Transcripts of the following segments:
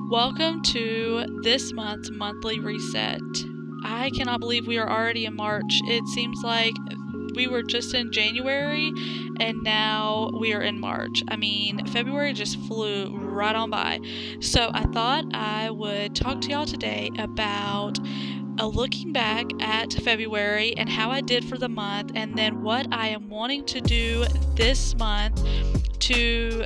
Welcome to this month's monthly reset. I cannot believe we are already in March. It seems like we were just in January and now we are in March. I mean, February just flew right on by. So I thought I would talk to y'all today about looking back at February and how I did for the month, and then what I am wanting to do this month to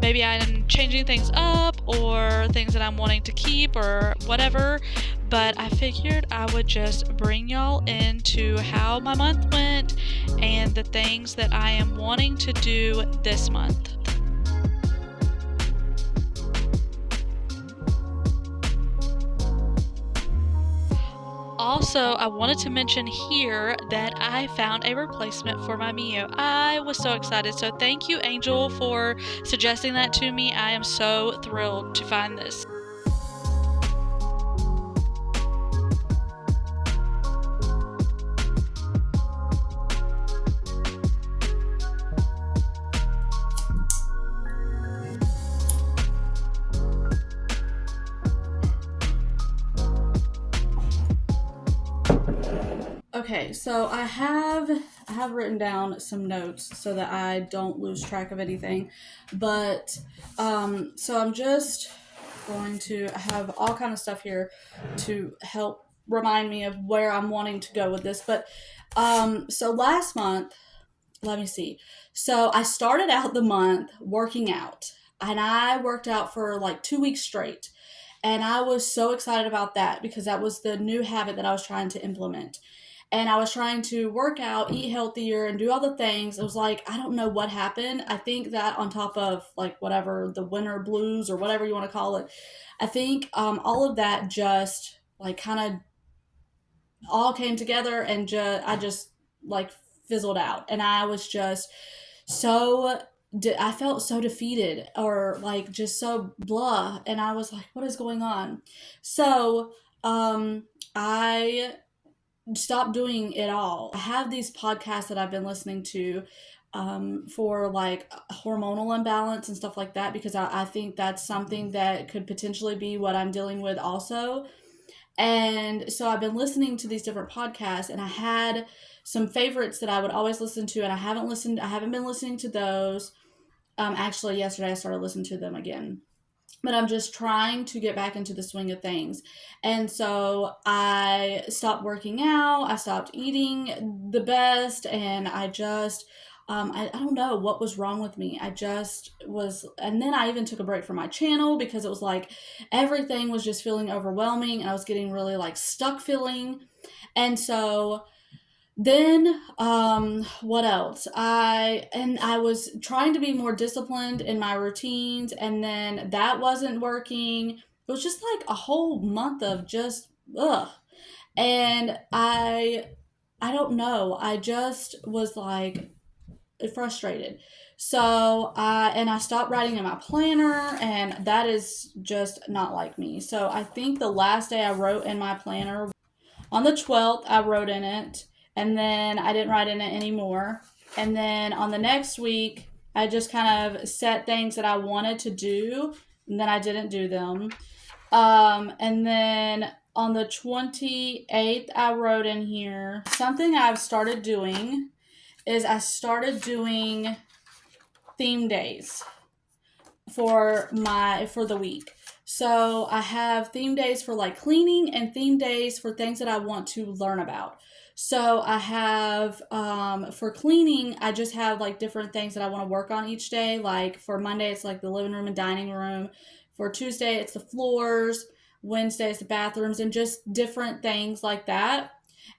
maybe I'm changing things up or things that I'm wanting to keep or whatever. But I figured I would just bring y'all into how my month went and the things that I am wanting to do this month. Also, I wanted to mention here that I found a replacement for my Mio. I was so excited. So thank you, Angel, for suggesting that to me. I am so thrilled to find this. Okay, so I have written down some notes so that I don't lose track of anything. But so I'm just going to have all kind of stuff here to help remind me of where I'm wanting to go with this. But so last month, let me see. So I started out the month working out, and I worked out for like 2 weeks straight. And I was so excited about that because that was the new habit that I was trying to implement. And I was trying to work out, eat healthier, and do all the things. It was like, I don't know what happened. I think that on top of like whatever the winter blues or whatever you want to call it, I think all of that just like kind of all came together and I just like fizzled out. And I was just so I felt so defeated or like just so blah, and I was like, what is going on? So I stopped doing it all. I have these podcasts that I've been listening to for like hormonal imbalance and stuff like that because I think that's something that could potentially be what I'm dealing with also. And so I've been listening to these different podcasts, and I had some favorites that I would always listen to, and I haven't been listening to those. Actually, yesterday I started listening to them again. But I'm just trying to get back into the swing of things. And so I stopped working out, I stopped eating the best, and I just I don't know what was wrong with me. I just was, and then I even took a break from my channel because it was like everything was just feeling overwhelming, and I was getting really like stuck feeling. And so then what else? I was trying to be more disciplined in my routines, and then that wasn't working. It was just like a whole month of just ugh. And I don't know. I just was like frustrated. So I stopped writing in my planner, and that is just not like me. So I think the last day I wrote in my planner, on the 12th, I wrote in it, and then I didn't write in it anymore. And then on the next week, I just kind of set things that I wanted to do, and then I didn't do them. And then on the 28th, I wrote in here something I've started doing is I started doing theme days for the week. So I have theme days for like cleaning and theme days for things that I want to learn about. So I have for cleaning, I just have like different things that I want to work on each day. Like for Monday, it's like the living room and dining room. For Tuesday, it's the floors. Wednesday, it's the bathrooms, and just different things like that.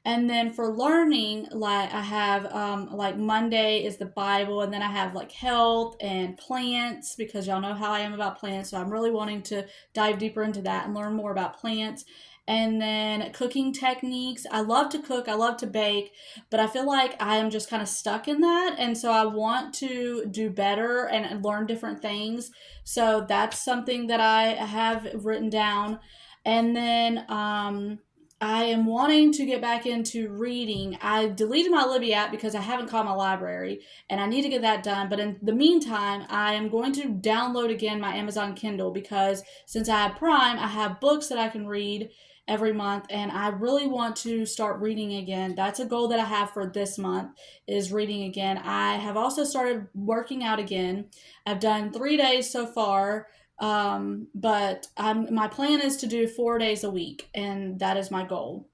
And then for learning, like I have like Monday is the Bible, and then I have like health and plants because y'all know how I am about plants. So I'm really wanting to dive deeper into that and learn more about plants. And then cooking techniques. I love to cook, I love to bake, but I feel like I am just kind of stuck in that. And so I want to do better and learn different things. So that's something that I have written down. And then I am wanting to get back into reading. I deleted my Libby app because I haven't called my library and I need to get that done. But in the meantime, I am going to download again my Amazon Kindle because since I have Prime, I have books that I can read every month and I really want to start reading again. That's a goal that I have for this month is reading again. I have also started working out again. I've done 3 days so far, but my plan is to do 4 days a week, and that is my goal.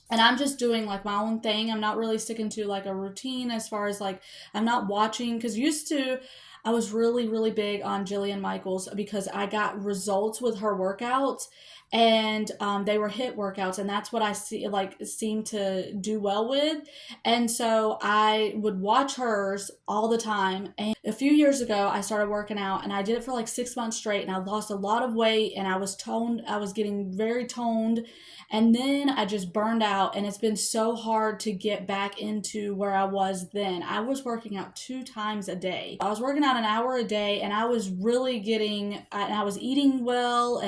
And I'm just doing like my own thing. I'm not really sticking to like a routine as far as like I'm not watching because used to I was really big on Jillian Michaels because I got results with her workouts and they were hit workouts and that's what I see like seem to do well with. And so I would watch hers all the time. And a few years ago I started working out and I did it for like 6 months straight and I lost a lot of weight and I was toned. I was getting very toned and then I just burned out, and it's been so hard to get back into where I was then. I was working out 2 times a day. I was working out an hour a day, and I was really and I was eating well,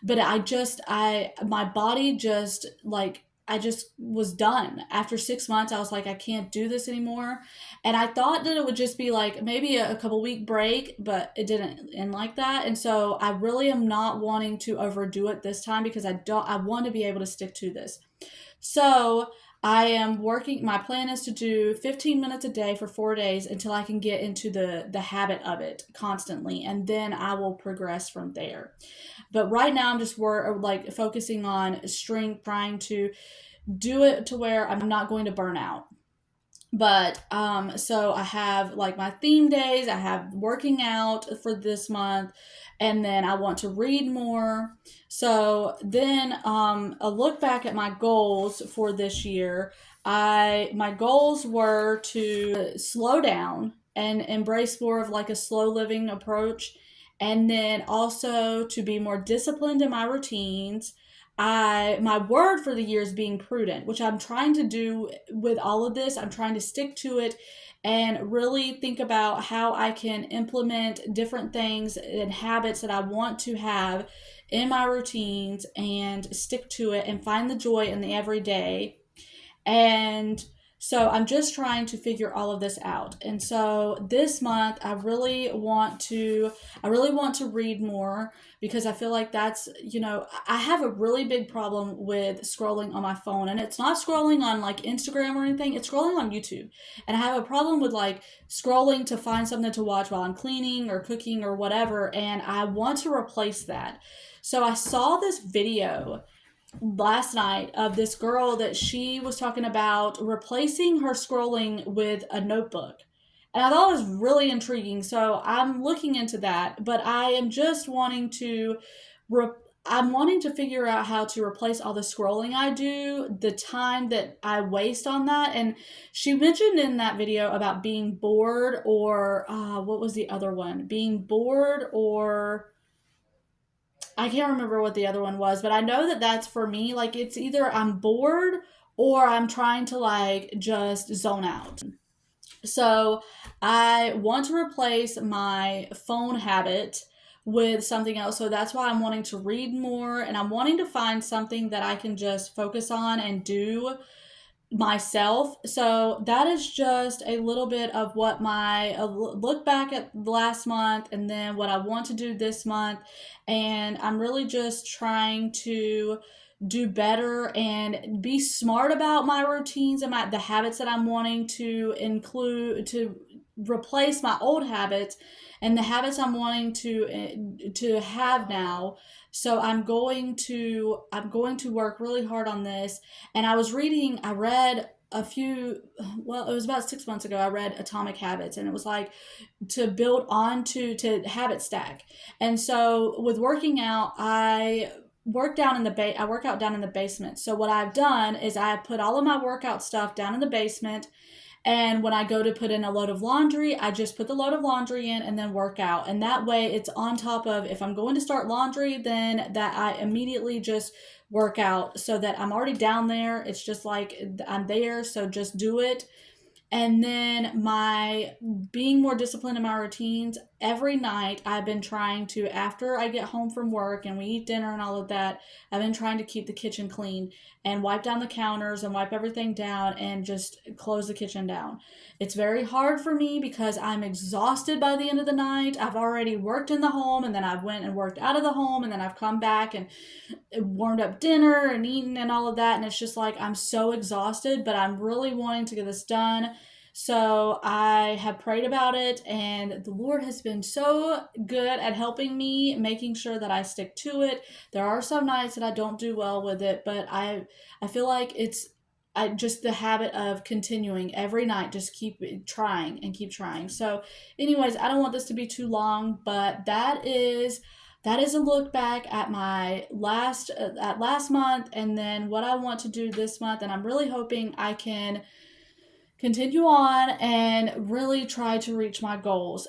but my body just like, I just was done. After 6 months, I was like, I can't do this anymore. And I thought that it would just be like maybe a couple week break, but it didn't end like that. And so I really am not wanting to overdo it this time because I want to be able to stick to this. So I am working, my plan is to do 15 minutes a day for 4 days until I can get into the habit of it constantly. And then I will progress from there. But right now I'm just like focusing on strength, trying to do it to where I'm not going to burn out. But so I have like my theme days, I have working out for this month, and then I want to read more. So then a look back at my goals for this year. I My goals were to slow down and embrace more of like a slow living approach, and then also to be more disciplined in my routines. My word for the year is being prudent, which I'm trying to do with all of this. I'm trying to stick to it and really think about how I can implement different things and habits that I want to have in my routines and stick to it and find the joy in the everyday. And so I'm just trying to figure all of this out. And so this month I really want to read more because I feel like that's, I have a really big problem with scrolling on my phone, and it's not scrolling on like Instagram or anything. It's scrolling on YouTube. And I have a problem with like scrolling to find something to watch while I'm cleaning or cooking or whatever, and I want to replace that. So I saw this video last night of this girl that she was talking about replacing her scrolling with a notebook. And I thought it was really intriguing. So I'm looking into that, but I am just wanting to re- I'm wanting to figure out how to replace all the scrolling I do, the time that I waste on that. And she mentioned in that video about being bored or what was the other one? Being bored or I can't remember what the other one was, but I know that that's for me. Like, it's either I'm bored or I'm trying to, like, just zone out. So, I want to replace my phone habit with something else. So, that's why I'm wanting to read more and I'm wanting to find something that I can just focus on and do myself. So that is just a little bit of what my look back at last month and then what I want to do this month. And I'm really just trying to do better and be smart about my routines and the habits that I'm wanting to include to replace my old habits and the habits I'm wanting to have now. So I'm going to work really hard on this. And I read a few, well, it was about 6 months ago, I read Atomic Habits, and it was like to build on to habit stack. And so with working out, I work out down in the basement. So what I've done is I put all of my workout stuff down in the basement, and when I go to put in a load of laundry, I just put the load of laundry in and then work out. And that way it's on top of, if I'm going to start laundry, then that I immediately just work out so that I'm already down there. It's just like I'm there, so just do it. And then my being more disciplined in my routines every night I've been trying to, after I get home from work and we eat dinner and all of that, I've been trying to keep the kitchen clean and wipe down the counters and wipe everything down and just close the kitchen down. It's very hard for me because I'm exhausted by the end of the night. I've already worked in the home, and then I've went and worked out of the home, and then I've come back and warmed up dinner and eaten and all of that, and it's just like I'm so exhausted, but I'm really wanting to get this done. So I have prayed about it, and the Lord has been so good at helping me, making sure that I stick to it. There are some nights that I don't do well with it, but I feel like it's just the habit of continuing every night, just keep trying and keep trying. So anyways, I don't want this to be too long, but that is a look back at my last month, and then what I want to do this month. And I'm really hoping I can continue on and really try to reach my goals.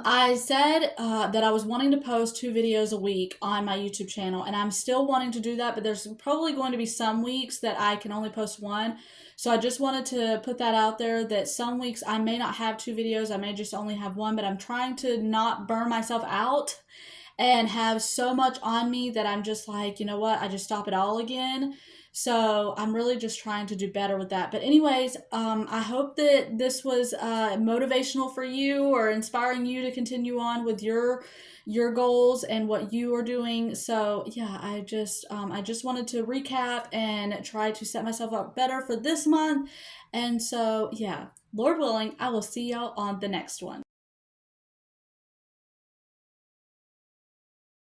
I said that I was wanting to post 2 videos a week on my YouTube channel, and I'm still wanting to do that, but there's probably going to be some weeks that I can only post one. So I just wanted to put that out there, that some weeks I may not have 2 videos, I may just only have one, but I'm trying to not burn myself out and have so much on me that I'm just like, you know what, I just stop it all again. So I'm really just trying to do better with that. But anyways, I hope that this was motivational for you or inspiring you to continue on with your goals and what you are doing. So yeah, I just wanted to recap and try to set myself up better for this month. And so yeah, Lord willing, I will see y'all on the next one.